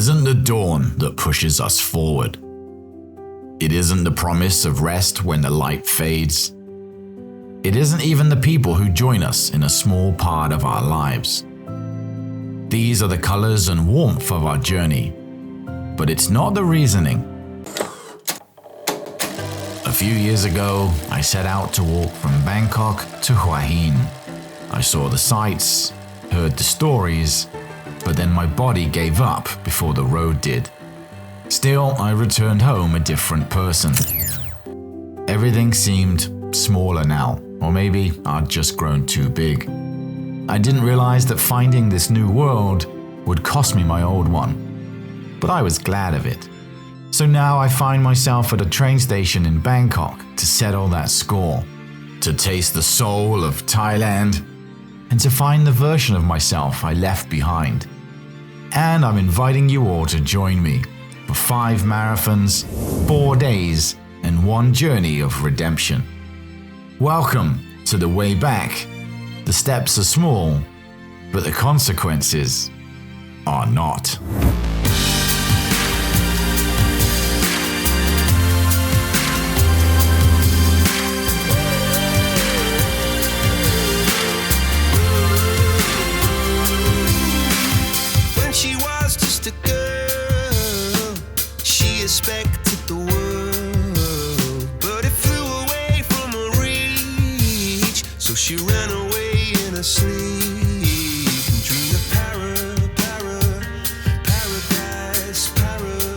isn't the dawn that pushes us forward. It isn't the promise of rest when the light fades. It isn't even the people who join us in a small part of our lives. These are the colors and warmth of our journey, but it's not the reasoning. A few years ago, I set out to walk from Bangkok to Hua Hin. I saw the sights, heard the stories, but then my body gave up before the road did. Still, I returned home a different person. Everything seemed smaller now, or maybe I'd just grown too big. I didn't realize that finding this new world would cost me my old one, but I was glad of it. So now I find myself at a train station in Bangkok to settle that score, to taste the soul of Thailand, and to find the version of myself I left behind. And I'm inviting you all to join me for 5 marathons, 4 days, and 1 journey of redemption. Welcome to the way back. The steps are small, but the consequences are not. When she was just a girl, she expected the world, but it flew away from her reach, so she ran away in her sleep and dreamed of paradise, paradise.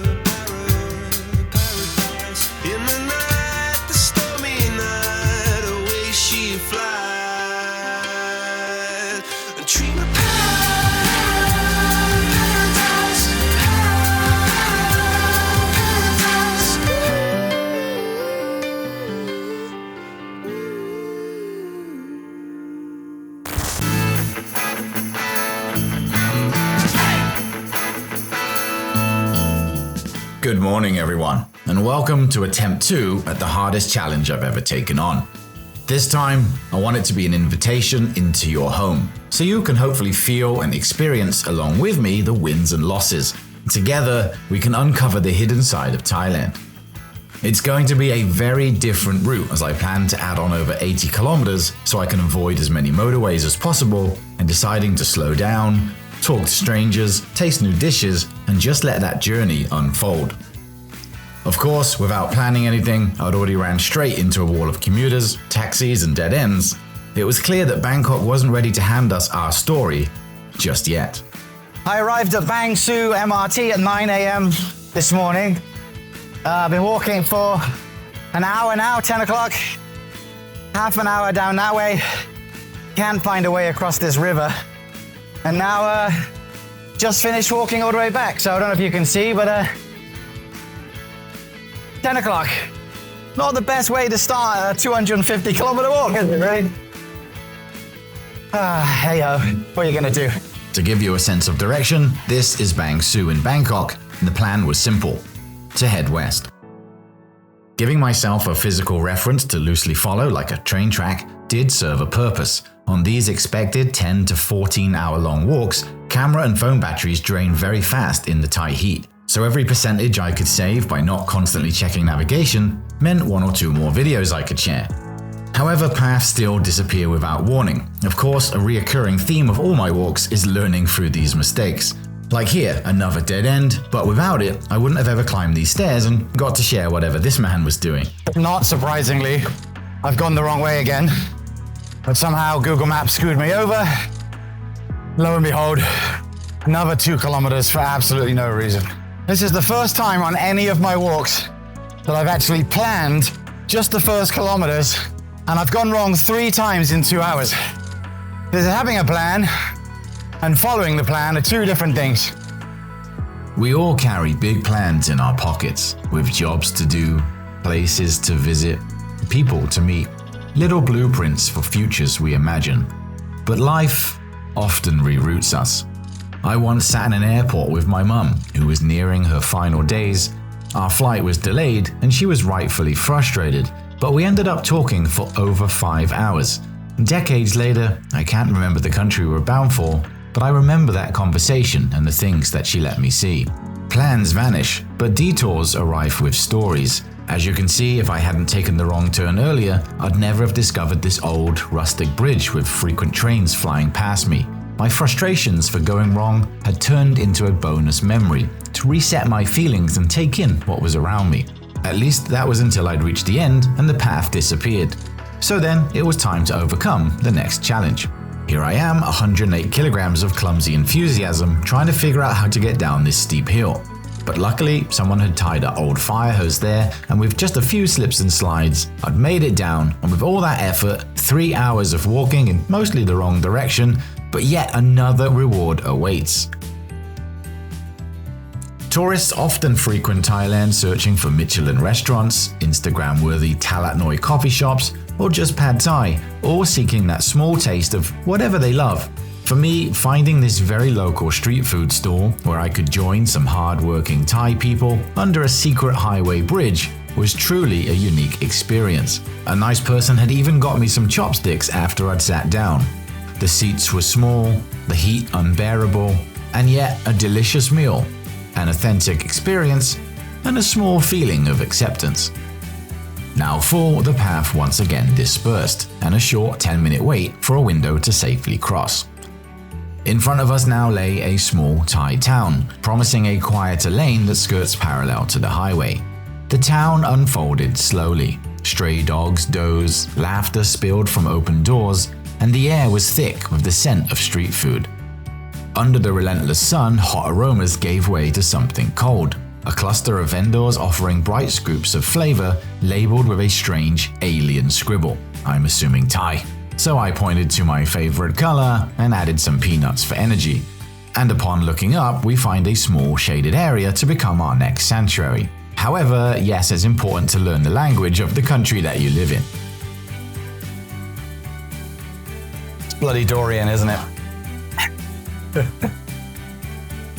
In the night, the stormy night, away she flies and dream of Good morning, everyone, and welcome to attempt 2 at the hardest challenge I've ever taken on. This time, I want it to be an invitation into your home, so you can hopefully feel and experience along with me the wins and losses. Together, we can uncover the hidden side of Thailand. It's going to be a very different route as I plan to add on over 80 kilometers so I can avoid as many motorways as possible, and deciding to slow down, talk to strangers, taste new dishes, and just let that journey unfold. Of course, without planning anything, I'd already ran straight into a wall of commuters, taxis, and dead ends. It was clear that Bangkok wasn't ready to hand us our story just yet. I arrived at Bang Sue MRT at 9 a.m. this morning. I've been walking for an hour now, 10 o'clock. Half an hour down that way. Can't find a way across this river. And now, just finished walking all the way back. So I don't know if you can see, but 10 o'clock. Not the best way to start a 250 kilometer walk, is it, really? Hey-ho, what are you gonna do? To give you a sense of direction, this is Bang Sue in Bangkok, and the plan was simple: to head west. Giving myself a physical reference to loosely follow like a train track did serve a purpose. On these expected 10 to 14 hour long walks, camera and phone batteries drain very fast in the Thai heat, so every percentage I could save by not constantly checking navigation meant 1 or 2 more videos I could share. However, paths still disappear without warning. Of course, a reoccurring theme of all my walks is learning through these mistakes. Like here, another dead end, but without it, I wouldn't have ever climbed these stairs and got to share whatever this man was doing. Not surprisingly, I've gone the wrong way again. But somehow Google Maps screwed me over. Lo and behold, another 2 kilometers for absolutely no reason. This is the first time on any of my walks that I've actually planned just the first kilometers, and I've gone wrong 3 times in 2 hours. Because having a plan and following the plan are 2 different things. We all carry big plans in our pockets, with jobs to do, places to visit, people to meet, little blueprints for futures we imagine. But life often reroutes us. I once sat in an airport with my mum, who was nearing her final days. Our flight was delayed and she was rightfully frustrated, but we ended up talking for over 5 hours. Decades later, I can't remember the country we were bound for, but I remember that conversation and the things that she let me see. Plans vanish, but detours are rife with stories. As you can see, if I hadn't taken the wrong turn earlier, I'd never have discovered this old, rustic bridge with frequent trains flying past me. My frustrations for going wrong had turned into a bonus memory to reset my feelings and take in what was around me. At least that was until I'd reached the end and the path disappeared. So then it was time to overcome the next challenge. Here I am, 108 kilograms of clumsy enthusiasm, trying to figure out how to get down this steep hill. But luckily, someone had tied an old fire hose there, and with just a few slips and slides, I'd made it down, and with all that effort, 3 hours of walking in mostly the wrong direction, but yet another reward awaits. Tourists often frequent Thailand searching for Michelin restaurants, Instagram-worthy Talat Noi coffee shops, or just pad thai, all seeking that small taste of whatever they love. For me, finding this very local street food stall where I could join some hard-working Thai people under a secret highway bridge was truly a unique experience. A nice person had even got me some chopsticks after I'd sat down. The seats were small, the heat unbearable, and yet a delicious meal, an authentic experience, and a small feeling of acceptance. Now full, the path once again dispersed, and a short 10-minute wait for a window to safely cross. In front of us now lay a small Thai town, promising a quieter lane that skirts parallel to the highway. The town unfolded slowly. Stray dogs dozed, laughter spilled from open doors, and the air was thick with the scent of street food. Under the relentless sun, hot aromas gave way to something cold. A cluster of vendors offering bright scoops of flavor labeled with a strange alien scribble. I'm assuming Thai. So I pointed to my favorite color and added some peanuts for energy. And upon looking up, we find a small shaded area to become our next sanctuary. However, yes, it's important to learn the language of the country that you live in. It's bloody Dorian, isn't it?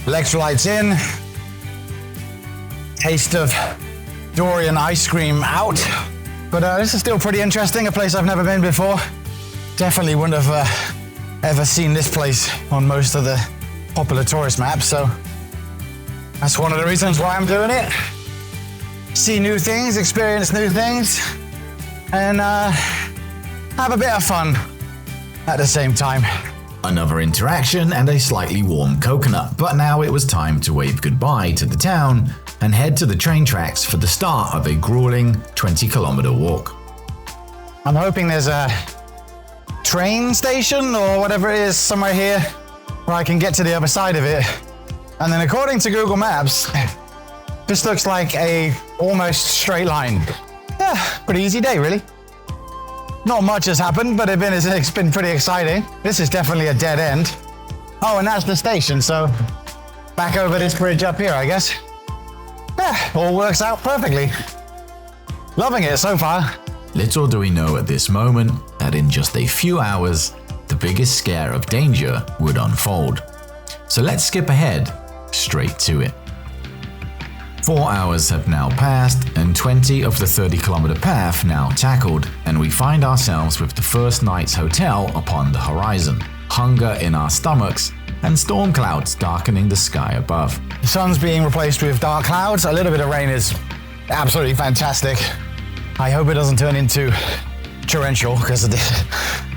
Electrolytes in. Taste of Dorian ice cream out. But this is still pretty interesting, a place I've never been before. Definitely wouldn't have ever seen this place on most of the popular tourist maps, so that's one of the reasons why I'm doing it. See new things, experience new things, and have a bit of fun at the same time. Another interaction and a slightly warm coconut, but now it was time to wave goodbye to the town and head to the train tracks for the start of a grueling 20-kilometer walk. I'm hoping there's a train station or whatever it is somewhere here where I can get to the other side of it. And then according to Google Maps, this looks like a almost straight line. Yeah, pretty easy day really. Not much has happened, but it's been pretty exciting. This is definitely a dead end. Oh, and that's the station, so back over this bridge up here, I guess. Yeah, all works out perfectly. Loving it so far. Little do we know at this moment that in just a few hours, the biggest scare of danger would unfold. So let's skip ahead, straight to it. 4 hours have now passed and 20 of the 30-kilometer path now tackled, and we find ourselves with the first night's hotel upon the horizon, hunger in our stomachs, and storm clouds darkening the sky above. The sun's being replaced with dark clouds. A little bit of rain is absolutely fantastic. I hope it doesn't turn into torrential because of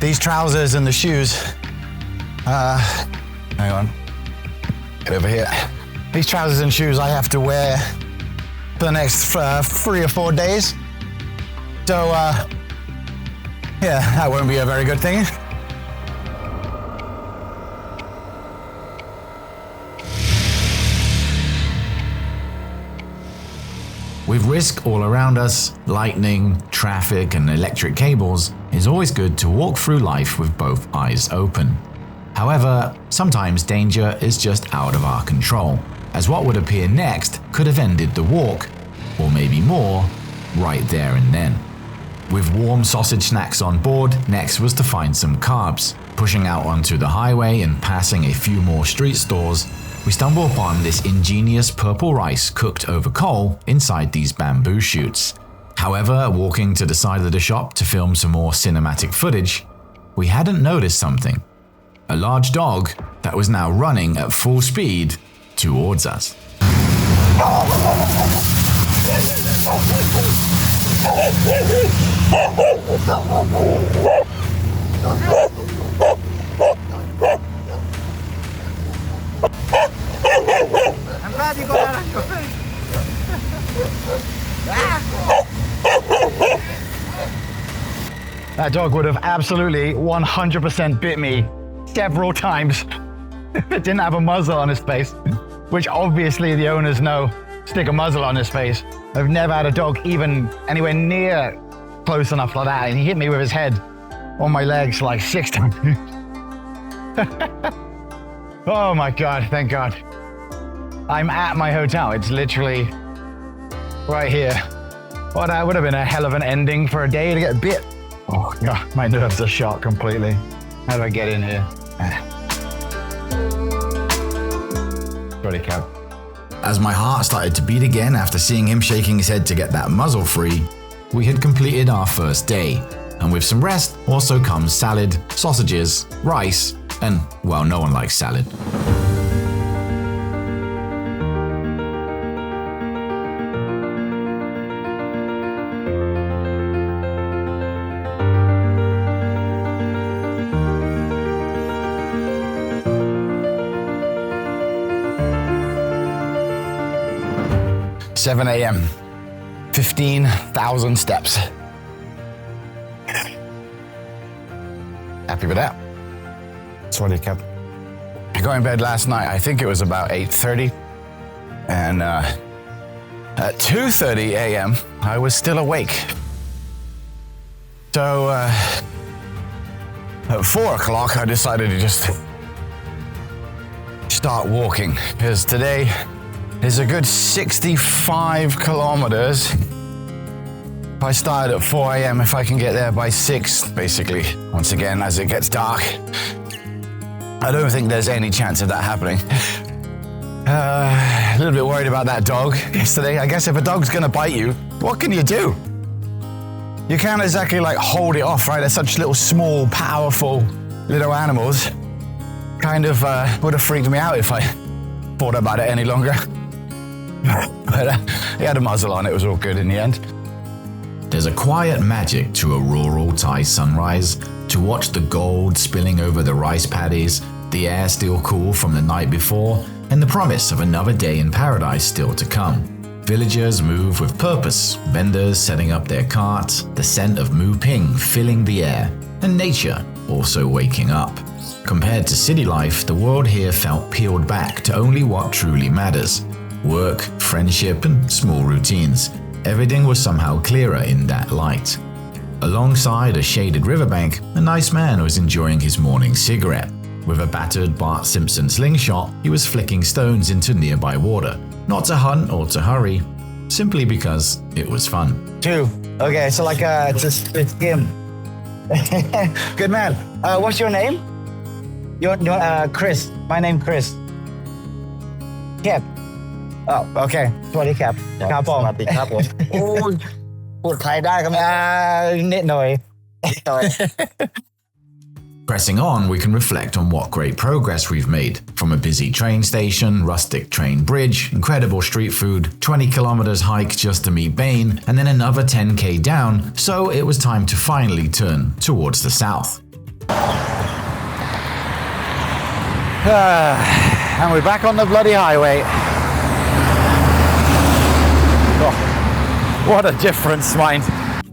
these trousers and the shoes. Hang on. Get over here. These trousers and shoes I have to wear for the next 3 or 4 days. So, yeah, that won't be a very good thing. With risk all around us, lightning, traffic, and electric cables, it's always good to walk through life with both eyes open. However, sometimes danger is just out of our control, as what would appear next could have ended the walk, or maybe more, right there and then. With warm sausage snacks on board, next was to find some carbs. Pushing out onto the highway and passing a few more street stores, we stumble upon this ingenious purple rice cooked over coal inside these bamboo shoots. However, walking to the side of the shop to film some more cinematic footage, we hadn't noticed something. A large dog that was now running at full speed towards us. I'm glad you got that on your face. That dog would have absolutely 100% bit me several times if it didn't have a muzzle on his face, which obviously the owners know, stick a muzzle on his face. I've never had a dog even anywhere near close enough like that, and he hit me with his head on my legs like 6 times. Oh my God, thank God. I'm at my hotel. It's literally right here. Well, that would have been a hell of an ending for a day to get bit. Oh God, my nerves are shot completely. How do I get in here? Sorry, Cap. As my heart started to beat again after seeing him shaking his head to get that muzzle free, we had completed our first day. And with some rest also comes salad, sausages, rice, and, well, no one likes salad. $7 a.m. 15,000 steps. Happy with that? Sorry, Cap. I got in bed last night. I think it was about 8:30, and at 2:30 a.m. I was still awake. So at 4 o'clock I decided to just start walking, because today is a good 65 kilometers. If I start at 4 a.m., if I can get there by 6, basically, once again, as it gets dark. I don't think there's any chance of that happening. A little bit worried about that dog yesterday. I guess if a dog's gonna bite you, what can you do? You can't exactly like hold it off, right? They're such little, small, powerful little animals. Kind of would have freaked me out if I thought about it any longer. But he had a muzzle on, it was all good in the end. There's a quiet magic to a rural Thai sunrise, to watch the gold spilling over the rice paddies, the air still cool from the night before, and the promise of another day in paradise still to come. Villagers move with purpose, vendors setting up their carts, the scent of Mu Ping filling the air, and nature also waking up. Compared to city life, the world here felt peeled back to only what truly matters. Work, friendship, and small routines. Everything was somehow clearer in that light. Alongside a shaded riverbank, a nice man was enjoying his morning cigarette. With a battered Bart Simpson slingshot, he was flicking stones into nearby water. Not to hunt or to hurry, simply because it was fun. 2. Okay, so like it's him. Good man. What's your name? Your Chris. My name Chris. Cap. Oh, okay. สวัสดีครับ ครับผม สวัสดีครับผม โอ้ยพูดไทยได้ครับ นิดหน่อย Pressing on, we can reflect on what great progress we've made. From a busy train station, rustic train bridge, incredible street food, 20 kilometers hike just to meet Bain, and then another 10k down, so it was time to finally turn towards the south. And we're back on the bloody highway. Oh, what a difference, mind.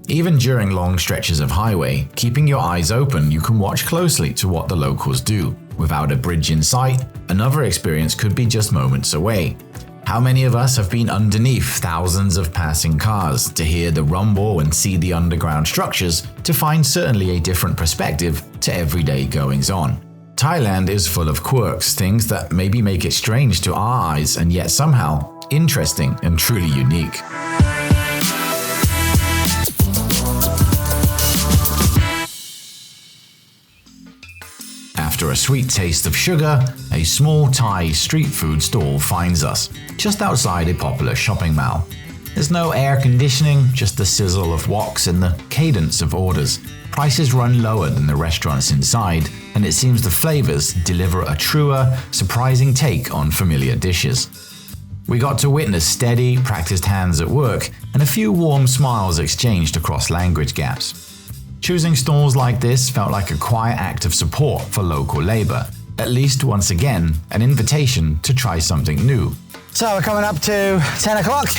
Even during long stretches of highway, keeping your eyes open, you can watch closely to what the locals do. Without a bridge in sight, another experience could be just moments away. How many of us have been underneath thousands of passing cars to hear the rumble and see the underground structures, to find certainly a different perspective to everyday goings on. Thailand is full of quirks, things that maybe make it strange to our eyes and yet somehow interesting and truly unique. After a sweet taste of sugar, a small Thai street food stall finds us, just outside a popular shopping mall. There's no air conditioning, just the sizzle of woks and the cadence of orders. Prices run lower than the restaurants inside, and it seems the flavors deliver a truer, surprising take on familiar dishes. We got to witness steady, practiced hands at work and a few warm smiles exchanged across language gaps. Choosing stalls like this felt like a quiet act of support for local labor, at least once again an invitation to try something new. So we're coming up to 10 o'clock.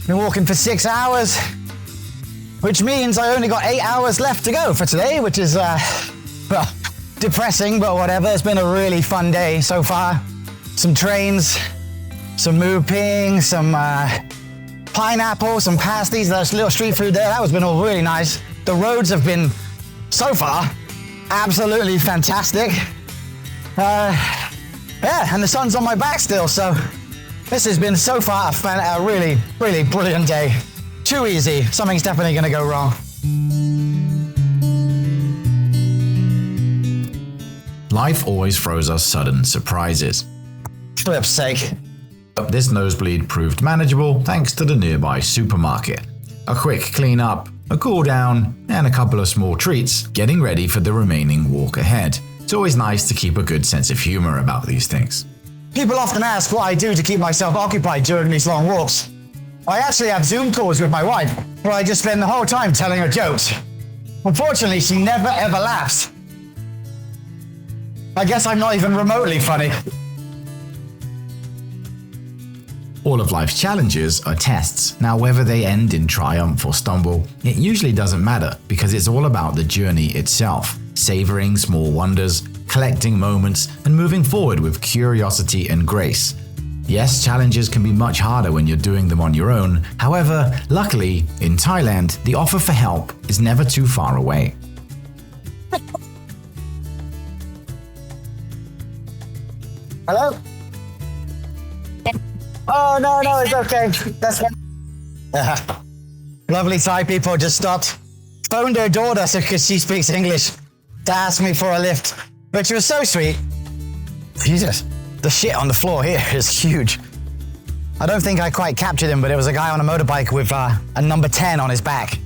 Been walking for 6 hours, which means I only got 8 hours left to go for today, which is, well, depressing, but whatever. It's been a really fun day so far. Some trains, some moo ping, some pineapple, some pasties, there's little street food there. That has been all really nice. The roads have been, so far, absolutely fantastic. Yeah, and the sun's on my back still, so this has been so far a really, really brilliant day. Too easy. Something's definitely going to go wrong. Life always throws us sudden surprises. Flip's sake. But this nosebleed proved manageable thanks to the nearby supermarket. A quick clean up, a cool down, and a couple of small treats, getting ready for the remaining walk ahead. It's always nice to keep a good sense of humor about these things. People often ask what I do to keep myself occupied during these long walks. I actually have Zoom calls with my wife, where I just spend the whole time telling her jokes. Unfortunately, she never ever laughs. I guess I'm not even remotely funny. All of life's challenges are tests. Now, whether they end in triumph or stumble, it usually doesn't matter because it's all about the journey itself, savoring small wonders, collecting moments, and moving forward with curiosity and grace. Yes, challenges can be much harder when you're doing them on your own. However, luckily, in Thailand, the offer for help is never too far away. Hello? Oh, no, it's okay. That's fine. Lovely Thai people just stopped, phoned their daughter because she speaks English to ask me for a lift, which was so sweet. Jesus, the shit on the floor here is huge. I don't think I quite captured him, but it was a guy on a motorbike with a number 10 on his back.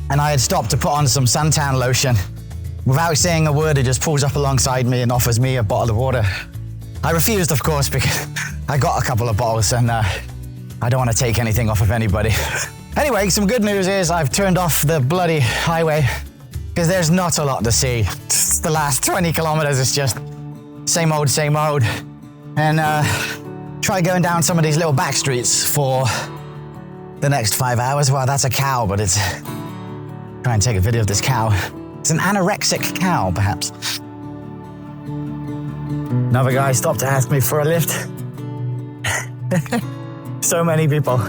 And I had stopped to put on some suntan lotion. Without saying a word, he just pulls up alongside me and offers me a bottle of water. I refused, of course, because I got a couple of bottles and I don't want to take anything off of anybody. Anyway, some good news is I've turned off the bloody highway because there's not a lot to see. The last 20 kilometers is just same old, and try going down some of these little back streets for the next 5 hours. Well, that's a cow, but it's... Try and take a video of this cow. It's an anorexic cow, perhaps. Another guy stopped to ask me for a lift. So many people.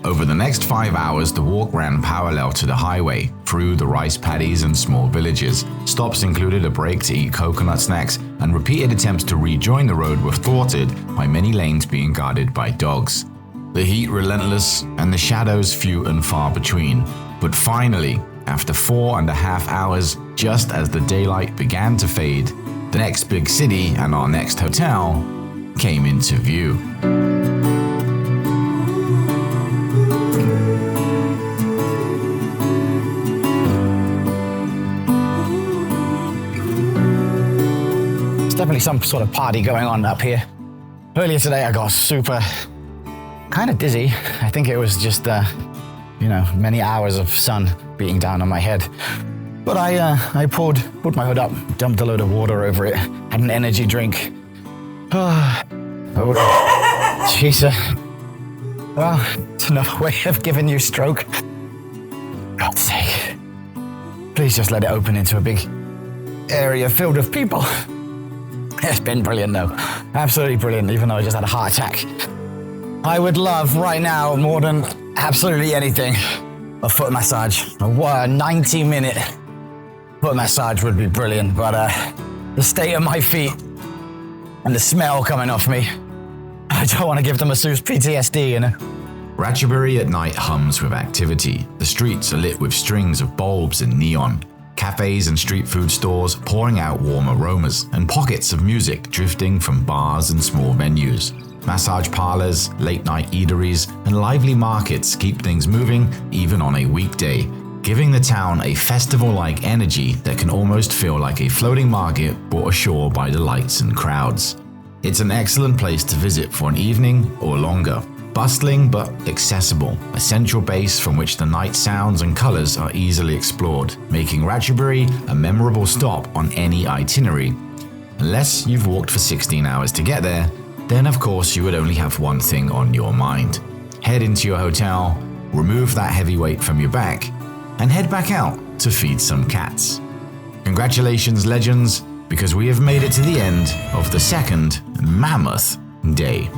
Over the next 5 hours, the walk ran parallel to the highway, through the rice paddies and small villages. Stops included a break to eat coconut snacks, and repeated attempts to rejoin the road were thwarted by many lanes being guarded by dogs. The heat relentless, and the shadows few and far between. But finally, after 4.5 hours, just as the daylight began to fade, the next big city and our next hotel came into view. There's definitely some sort of party going on up here. Earlier today I got super, kind of dizzy. I think it was just, many hours of sun beating down on my head. But I pulled my hood up, dumped a load of water over it, had an energy drink. Oh, Jesus. Well, it's another way of giving you stroke. God's sake. Please just let it open into a big area filled with people. It's been brilliant though. Absolutely brilliant, even though I just had a heart attack. I would love right now, more than absolutely anything, a foot massage. A 90-minute foot massage would be brilliant, but the state of my feet and the smell coming off me, I don't want to give the masseuse PTSD, you know? Phetchaburi at night hums with activity. The streets are lit with strings of bulbs and neon. Cafes and street food stores pouring out warm aromas, and pockets of music drifting from bars and small venues. Massage parlors, late-night eateries, and lively markets keep things moving even on a weekday, giving the town a festival-like energy that can almost feel like a floating market brought ashore by the lights and crowds. It's an excellent place to visit for an evening or longer. Bustling but accessible, a central base from which the night sounds and colors are easily explored, making Phetchaburi a memorable stop on any itinerary. Unless you've walked for 16 hours to get there, then of course you would only have one thing on your mind. Head into your hotel, remove that heavy weight from your back, and head back out to feed some cats. Congratulations, legends, because we have made it to the end of the second mammoth day.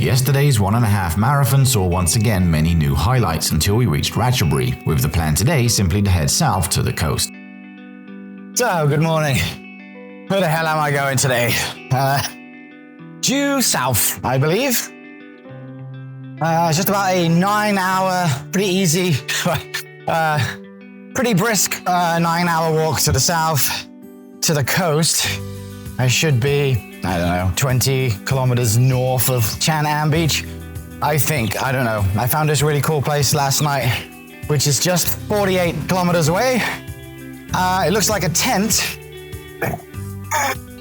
Yesterday's 1.5 marathon saw once again many new highlights until we reached Phetchaburi, with the plan today simply to head south to the coast. So, good morning. Where the hell am I going today? Due south, I believe. Just about a 9-hour, pretty easy, pretty brisk 9-hour walk to the south, to the coast. I should be, 20 kilometers north of Chan Am Beach. I think, I don't know. I found this really cool place last night, which is just 48 kilometers away. It looks like a tent.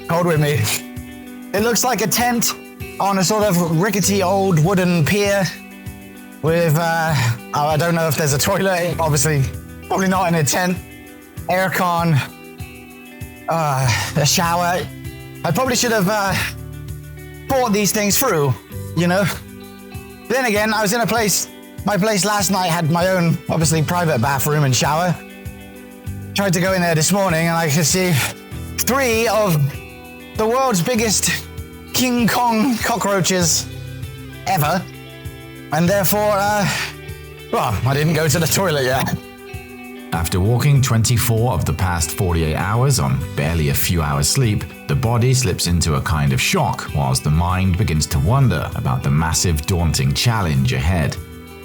Hold with me. It looks like a tent on a sort of rickety old wooden pier with, I don't know if there's a toilet, obviously, probably not in a tent, aircon, a shower. I probably should have thought these things through, you know? Then again, I was in my place last night had my own, obviously, private bathroom and shower. Tried to go in there this morning and I could see 3 of the world's biggest King Kong cockroaches ever. And therefore, I didn't go to the toilet yet. After walking 24 of the past 48 hours on barely a few hours sleep, the body slips into a kind of shock whilst the mind begins to wonder about the massive, daunting challenge ahead.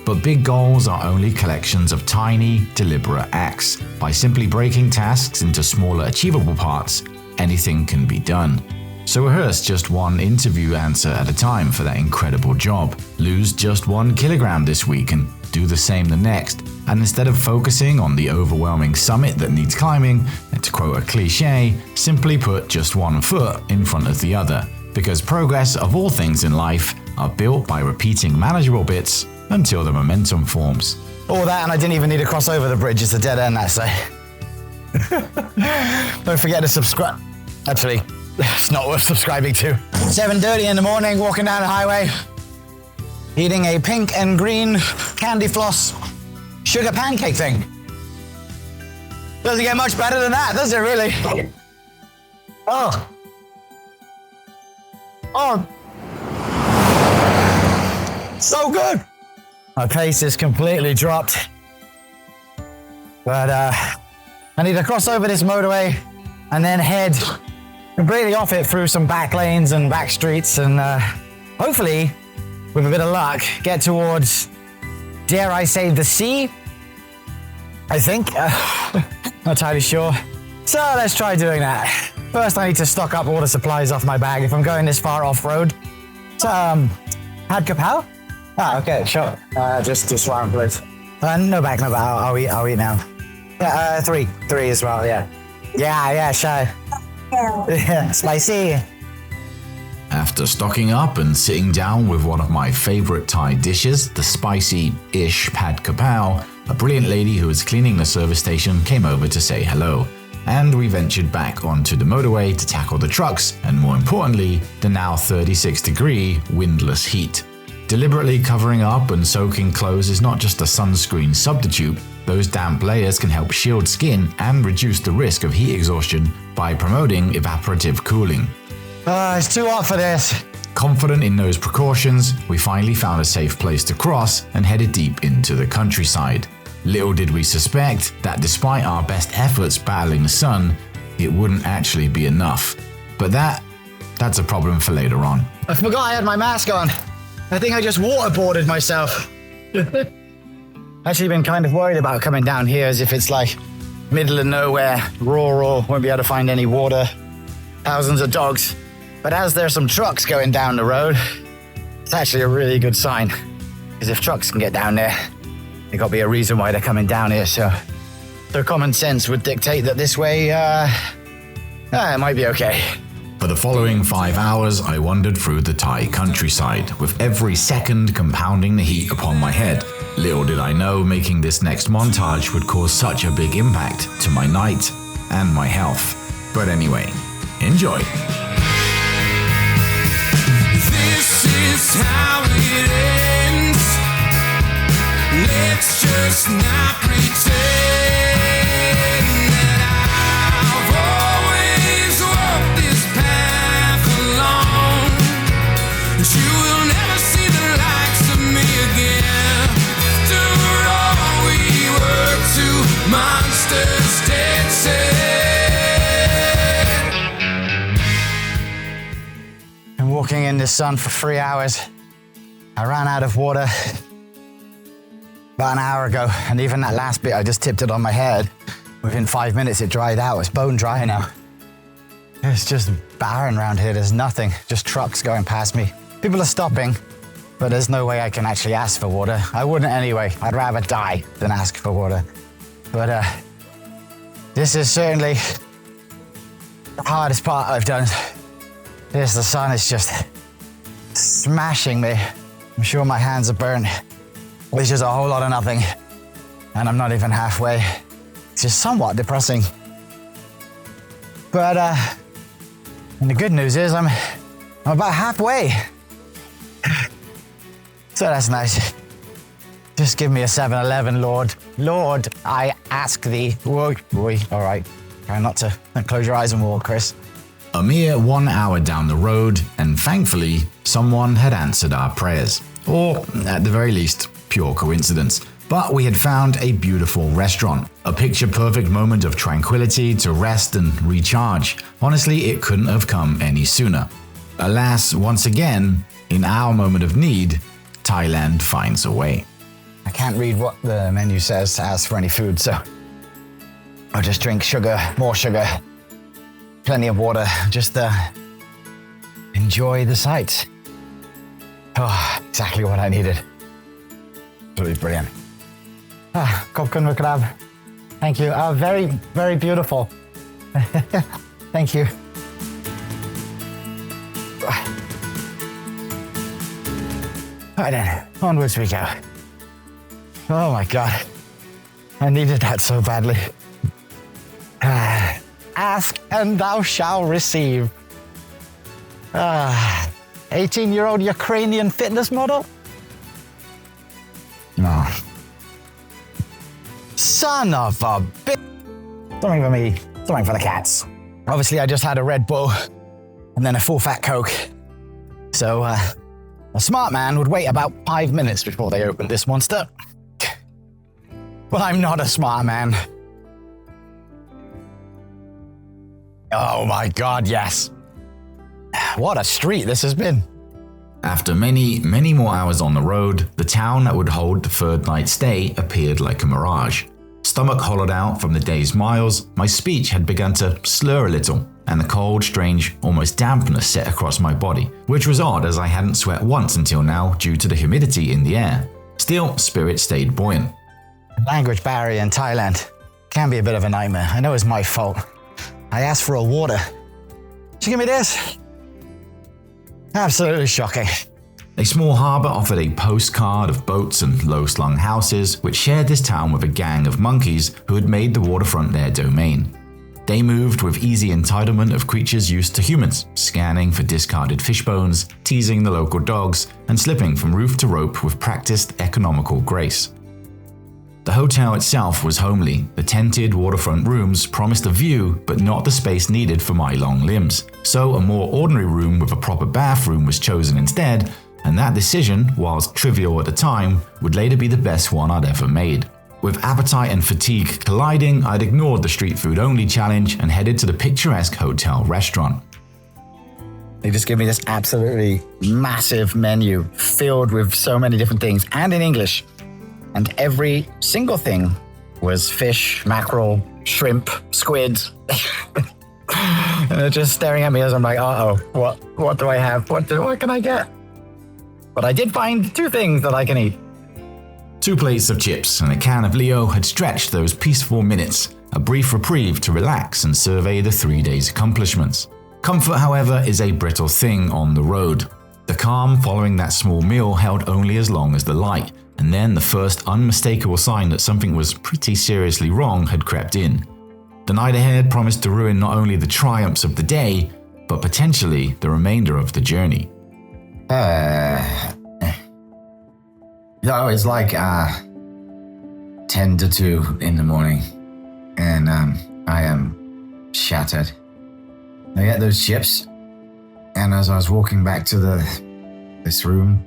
But big goals are only collections of tiny, deliberate acts. By simply breaking tasks into smaller, achievable parts, anything can be done. So rehearse just one interview answer at a time for that incredible job. Lose just 1 kilogram this week and do the same the next. And instead of focusing on the overwhelming summit that needs climbing, and to quote a cliche, simply put just 1 foot in front of the other. Because progress of all things in life are built by repeating manageable bits until the momentum forms. All that, and I didn't even need to cross over the bridge. It's a dead end, that's it. Don't forget to subscribe. Actually, it's not worth subscribing to. 7:30 in the morning, walking down the highway, eating a pink and green candy floss sugar pancake thing. Doesn't get much better than that, does it really? Oh. So good. My pace is completely dropped. But I need to cross over this motorway and then head completely off it through some back lanes and back streets and hopefully, with a bit of luck, get towards, dare I say, the sea? I think. Not entirely sure. So let's try doing that. First, I need to stock up all the supplies off my bag if I'm going this far off-road. So, had kapow? Ah, okay, sure. Just one, please. No back, I'll eat now. Yeah, 3 as well, yeah. Yeah, sure. Yeah, spicy. After stocking up and sitting down with one of my favorite Thai dishes, the spicy-ish pad kapow, a brilliant lady who was cleaning the service station came over to say hello, and we ventured back onto the motorway to tackle the trucks and, more importantly, the now 36-degree windless heat. Deliberately covering up and soaking clothes is not just a sunscreen substitute. Those damp layers can help shield skin and reduce the risk of heat exhaustion by promoting evaporative cooling. It's too hot for this. Confident in those precautions, we finally found a safe place to cross and headed deep into the countryside. Little did we suspect that despite our best efforts battling the sun, it wouldn't actually be enough. But that's a problem for later on. I forgot I had my mask on. I think I just waterboarded myself. Actually been kind of worried about coming down here as if it's like middle of nowhere, rural, won't be able to find any water, thousands of dogs. But as there's some trucks going down the road, it's actually a really good sign. Because if trucks can get down there, there's got to be a reason why they're coming down here. So common sense would dictate that this way, it might be okay. For the following 5 hours, I wandered through the Thai countryside, with every second compounding the heat upon my head. Little did I know making this next montage would cause such a big impact to my night and my health. But anyway, enjoy. This is how it ends. Let's just not pretend that I've always walked this path alone. You will never see the likes of me again. After all, we were two monsters dead set. Been walking in the sun for 3 hours. I ran out of water about an hour ago, and even that last bit, I just tipped it on my head. Within 5 minutes, it dried out. It's bone dry now. It's just barren around here. There's nothing, just trucks going past me. People are stopping, but there's no way I can actually ask for water. I wouldn't anyway. I'd rather die than ask for water. But this is certainly the hardest part I've done. The sun is just smashing me. I'm sure my hands are burnt. It's just a whole lot of nothing. And I'm not even halfway. It's just somewhat depressing. But and the good news is I'm about halfway. So that's nice. Just give me a 7-Eleven, Lord. Lord, I ask thee. Whoa, all right. Try not to close your eyes and walk, Chris. A mere 1 hour down the road, and thankfully, someone had answered our prayers. Or, at the very least, pure coincidence. But we had found a beautiful restaurant, a picture-perfect moment of tranquility to rest and recharge. Honestly, it couldn't have come any sooner. Alas, once again, in our moment of need, Thailand finds a way. I can't read what the menu says to ask for any food, so I'll just drink sugar, more sugar, plenty of water, just enjoy the sights. Oh, exactly what I needed. Absolutely brilliant. Khop kun krab. Thank you. Very, very beautiful. Thank you. Right then, onwards we go. Oh my God. I needed that so badly. Ask and thou shalt receive. 18-year-old Ukrainian fitness model? No. Son of a bitch. Something for me, something for the cats. Obviously, I just had a Red Bull and then a full fat Coke. So, a smart man would wait about 5 minutes before they opened this monster. Well, I'm not a smart man. Oh my God, yes. What a street this has been. After many, many more hours on the road, the town that would hold the third night stay appeared like a mirage. Stomach hollowed out from the day's miles, my speech had begun to slur a little, and the cold, strange, almost dampness set across my body, which was odd as I hadn't sweat once until now due to the humidity in the air. Still, spirit stayed buoyant. Language barrier in Thailand can be a bit of a nightmare. I know it's my fault. I asked for a water. She give me this. Absolutely shocking. A small harbour offered a postcard of boats and low-slung houses, which shared this town with a gang of monkeys who had made the waterfront their domain. They moved with easy entitlement of creatures used to humans, scanning for discarded fish bones, teasing the local dogs, and slipping from roof to rope with practiced economical grace. The hotel itself was homely. The tented waterfront rooms promised a view, but not the space needed for my long limbs. So a more ordinary room with a proper bathroom was chosen instead, and that decision, whilst trivial at the time, would later be the best one I'd ever made. With appetite and fatigue colliding, I'd ignored the street food only challenge and headed to the picturesque hotel restaurant. They just give me this absolutely massive menu filled with so many different things and in English. And every single thing was fish, mackerel, shrimp, squid. And they're just staring at me as I'm like, what do I have? What can I get? But I did find 2 things that I can eat. 2 plates of chips and a can of Leo had stretched those peaceful minutes, a brief reprieve to relax and survey the 3 days' accomplishments. Comfort, however, is a brittle thing on the road. The calm following that small meal held only as long as the light, and then the first unmistakable sign that something was pretty seriously wrong had crept in. The night ahead promised to ruin not only the triumphs of the day, but potentially the remainder of the journey. It's like 10 to 2 in the morning, and I am shattered. I get those chips, and as I was walking back to this room,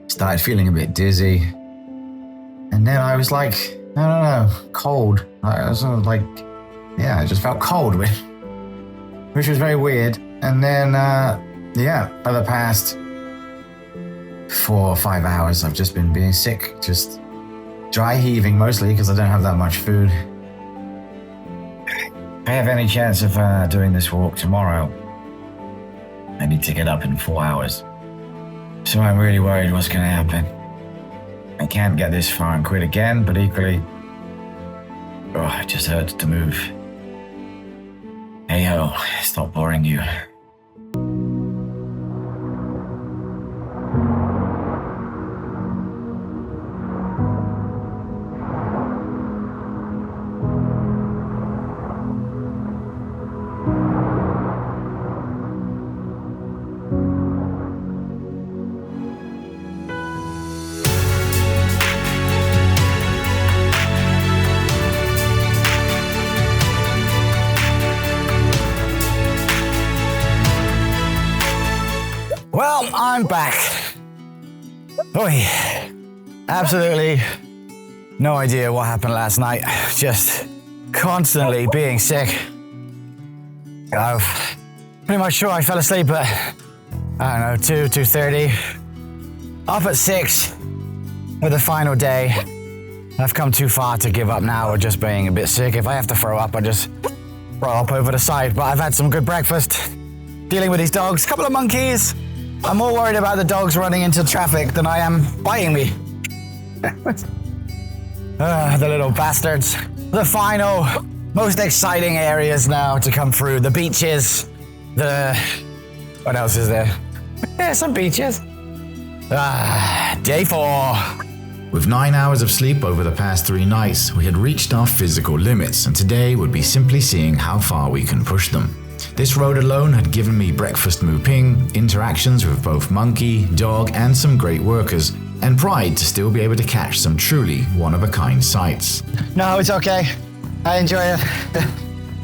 started feeling a bit dizzy, and then I was like, I don't know, cold. I was like, yeah, I just felt cold, which was very weird. And then, for the past 4 or 5 hours, I've just been being sick, just dry heaving mostly because I don't have that much food. If I have any chance of doing this walk tomorrow, I need to get up in 4 hours. So I'm really worried what's going to happen. I can't get this far and quit again, but equally, it just hurts to move. Hey ho, stop boring you. Well, I'm back. Oy. Absolutely no idea what happened last night. Just constantly being sick. I'm pretty much sure I fell asleep at, 2:30. Up at 6 for the final day. I've come too far to give up now or just being a bit sick. If I have to throw up, I just throw up over the side. But I've had some good breakfast. Dealing with these dogs, a couple of monkeys. I'm more worried about the dogs running into traffic than I am biting me. The little bastards. The final, most exciting areas now to come through. The beaches. What else is there? Yeah, some beaches. Day 4. With 9 hours of sleep over the past 3 nights, we had reached our physical limits, and today would be simply seeing how far we can push them. This road alone had given me breakfast mu ping, interactions with both monkey, dog, and some great workers, and pride to still be able to catch some truly one-of-a-kind sights. No, it's okay. I enjoy it.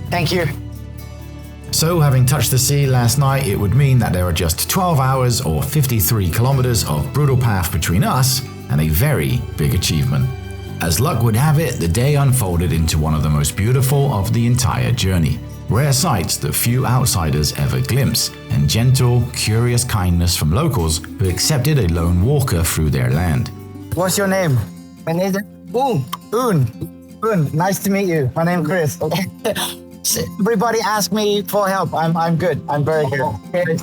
Thank you. So, having touched the sea last night, it would mean that there are just 12 hours or 53 kilometers of brutal path between us and a very big achievement. As luck would have it, the day unfolded into one of the most beautiful of the entire journey. Rare sights that few outsiders ever glimpse, and gentle, curious kindness from locals who accepted a lone walker through their land. What's your name? My name is Un. Nice to meet you. My name's Chris. Everybody ask me for help. I'm good. I'm very good.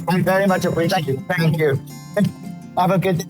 I very much appreciate you. Thank you. Have a good day.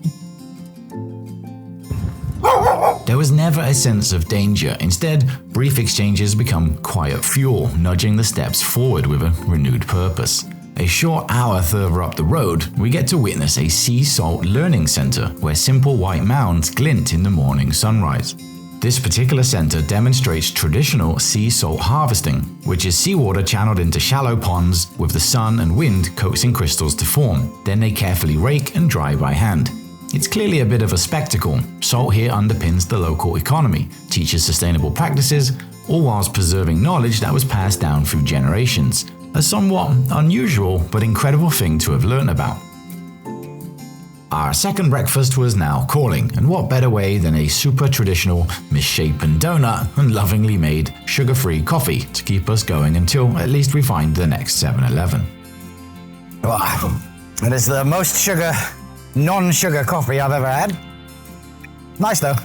There was never a sense of danger. Instead, brief exchanges become quiet fuel, nudging the steps forward with a renewed purpose. A short hour further up the road, we get to witness a sea salt learning center where simple white mounds glint in the morning sunrise. This particular center demonstrates traditional sea salt harvesting, which is seawater channeled into shallow ponds with the sun and wind coaxing crystals to form. Then they carefully rake and dry by hand. It's clearly a bit of a spectacle. Salt here underpins the local economy, teaches sustainable practices, all whilst preserving knowledge that was passed down through generations. A somewhat unusual but incredible thing to have learned about. Our second breakfast was now calling, and what better way than a super traditional misshapen donut and lovingly made sugar-free coffee to keep us going until at least we find the next 7-Eleven. Wow. That is the most sugar, non-sugar coffee I've ever had. Nice though.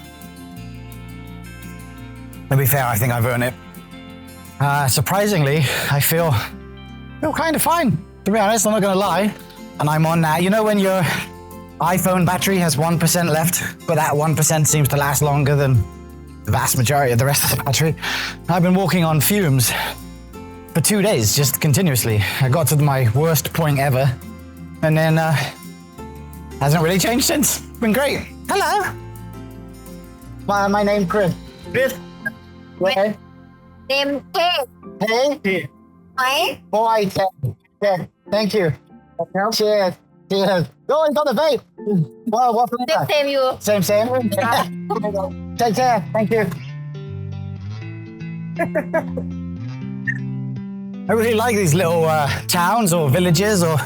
To be fair, I think I've earned it. Surprisingly, I feel kind of fine, to be honest, I'm not gonna lie. And I'm on that, you know when your iPhone battery has 1% left, but that 1% seems to last longer than the vast majority of the rest of the battery? I've been walking on fumes for 2 days, just continuously. I got to my worst point ever, and then hasn't really changed since. Been great. Hello. My name's Chris. Chris? Where? Name Kate. Hey? Right? Boy, yeah, thank you. Cheers. Cheers. Oh, it's on the vape. Wow, what flavor? Same you. Same. Take care. Thank you. I really like these little towns or villages or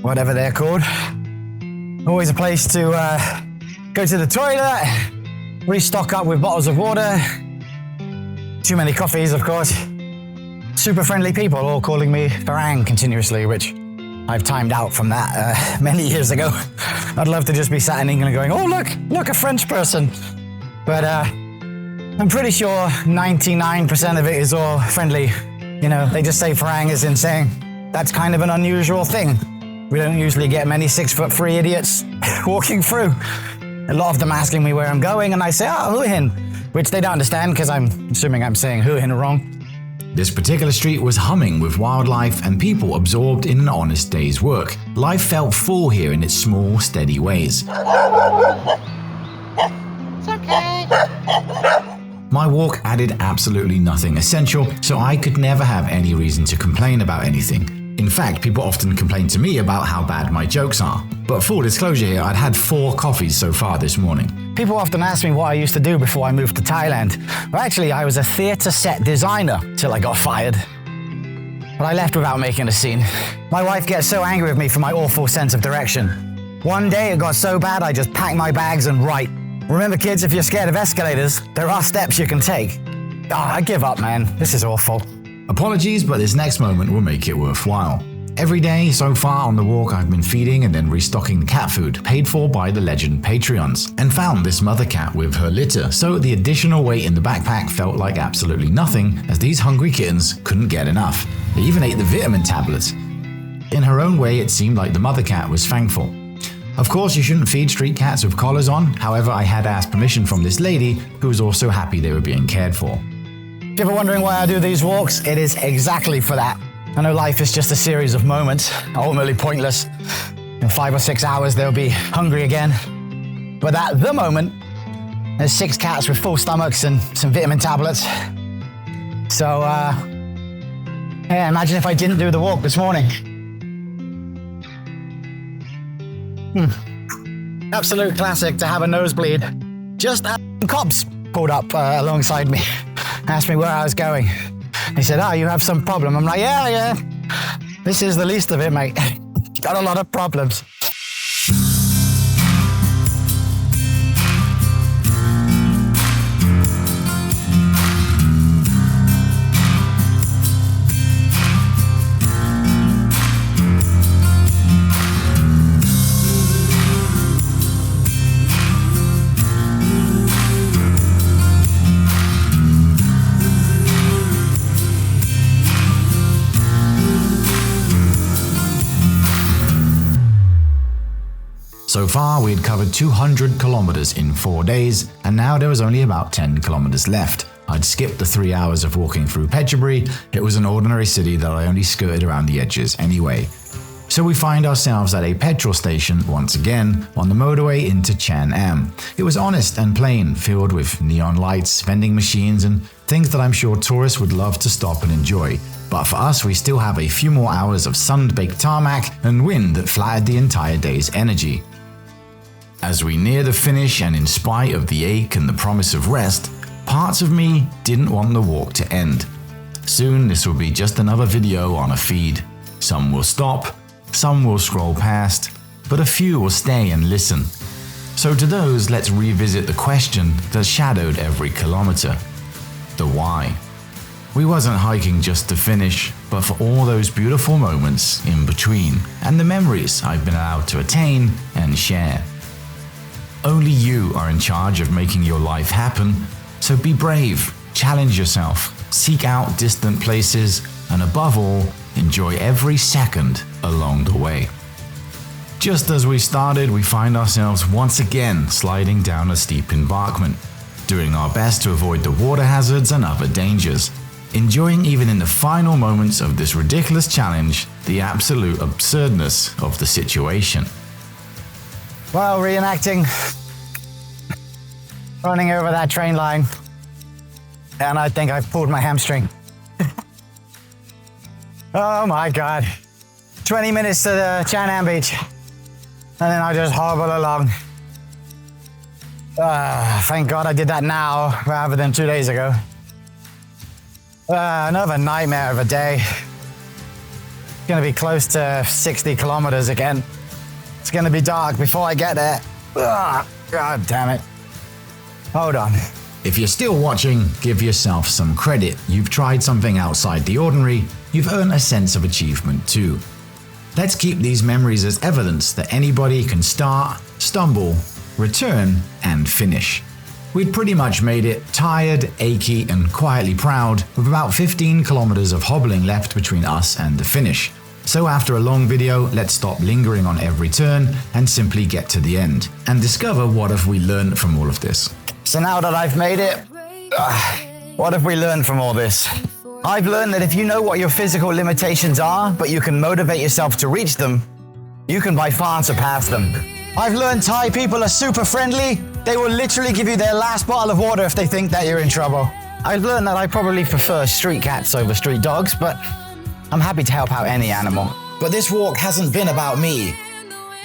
whatever they're called. Always a place to go to the toilet, restock up with bottles of water. Too many coffees, of course. Super friendly people all calling me Farang continuously, which I've timed out from that many years ago. I'd love to just be sat in England going, oh, look, a French person. But I'm pretty sure 99% of it is all friendly. You know, they just say Farang is insane. That's kind of an unusual thing. We don't usually get many 6'3" idiots walking through. A lot of them asking me where I'm going, and I say, Hua Hin, which they don't understand because I'm assuming I'm saying Hua Hin wrong. This particular street was humming with wildlife and people absorbed in an honest day's work. Life felt full here in its small, steady ways. It's okay. My walk added absolutely nothing essential, so I could never have any reason to complain about anything. In fact, people often complain to me about how bad my jokes are. But full disclosure here, I'd had 4 coffees so far this morning. People often ask me what I used to do before I moved to Thailand. Well, actually, I was a theatre set designer till I got fired. But I left without making a scene. My wife gets so angry with me for my awful sense of direction. One day it got so bad I just packed my bags and write. Remember kids, if you're scared of escalators, there are steps you can take. I give up, man. This is awful. Apologies, but this next moment will make it worthwhile. Every day so far on the walk I've been feeding and then restocking the cat food, paid for by the legend Patreons, and found this mother cat with her litter, so the additional weight in the backpack felt like absolutely nothing as these hungry kittens couldn't get enough. They even ate the vitamin tablets. In her own way, it seemed like the mother cat was thankful. Of course, you shouldn't feed street cats with collars on, however I had asked permission from this lady who was also happy they were being cared for. If you're ever wondering why I do these walks, it is exactly for that. I know life is just a series of moments, ultimately pointless. In 5 or 6 hours, they'll be hungry again. But at the moment, there's 6 cats with full stomachs and some vitamin tablets. So, yeah, imagine if I didn't do the walk this morning. Absolute classic to have a nosebleed. Just as cops pulled up alongside me, asked me where I was going. He said, you have some problem. I'm like, yeah. This is the least of it, mate. Got a lot of problems. So far, we had covered 200 kilometers in 4 days, and now there was only about 10 kilometers left. I'd skipped the 3 hours of walking through Phetchaburi. It was an ordinary city that I only skirted around the edges anyway. So we find ourselves at a petrol station once again on the motorway into Chan Am. It was honest and plain, filled with neon lights, vending machines, and things that I'm sure tourists would love to stop and enjoy. But for us, we still have a few more hours of sun-baked tarmac and wind that flattered the entire day's energy. As we near the finish, and in spite of the ache and the promise of rest, parts of me didn't want the walk to end. Soon this will be just another video on a feed. Some will stop, some will scroll past, but a few will stay and listen. So to those, let's revisit the question that shadowed every kilometer. The why. We wasn't hiking just to finish, but for all those beautiful moments in between, and the memories I've been allowed to attain and share. Only you are in charge of making your life happen, so be brave, challenge yourself, seek out distant places, and above all, enjoy every second along the way. Just as we started, we find ourselves once again sliding down a steep embankment, doing our best to avoid the water hazards and other dangers, enjoying even in the final moments of this ridiculous challenge the absolute absurdness of the situation. Well, reenacting running over that train line, and I think I've pulled my hamstring. Oh my God. 20 minutes to the Chan Am beach, and then I just hobble along. Thank God I did that now rather than 2 days ago. Another nightmare of a day. Gonna be close to 60 kilometers again. It's gonna be dark before I get there. God damn it. Hold on. If you're still watching, give yourself some credit. You've tried something outside the ordinary. You've earned a sense of achievement too. Let's keep these memories as evidence that anybody can start, stumble, return, and finish. We'd pretty much made it, tired, achy, and quietly proud, with about 15 kilometers of hobbling left between us and the finish. So after a long video, let's stop lingering on every turn and simply get to the end, and discover what have we learned from all of this. So now that I've made it, what have we learned from all this? I've learned that if you know what your physical limitations are, but you can motivate yourself to reach them, you can by far surpass them. I've learned Thai people are super friendly. They will literally give you their last bottle of water if they think that you're in trouble. I've learned that I probably prefer street cats over street dogs, but I'm happy to help out any animal. But this walk hasn't been about me.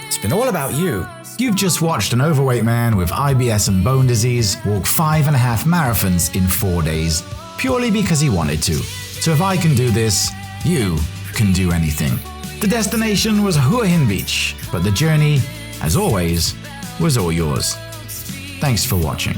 It's been all about you. You've just watched an overweight man with IBS and bone disease walk 5.5 marathons in 4 days, purely because he wanted to. So if I can do this, you can do anything. The destination was Hua Hin Beach, but the journey, as always, was all yours. Thanks for watching.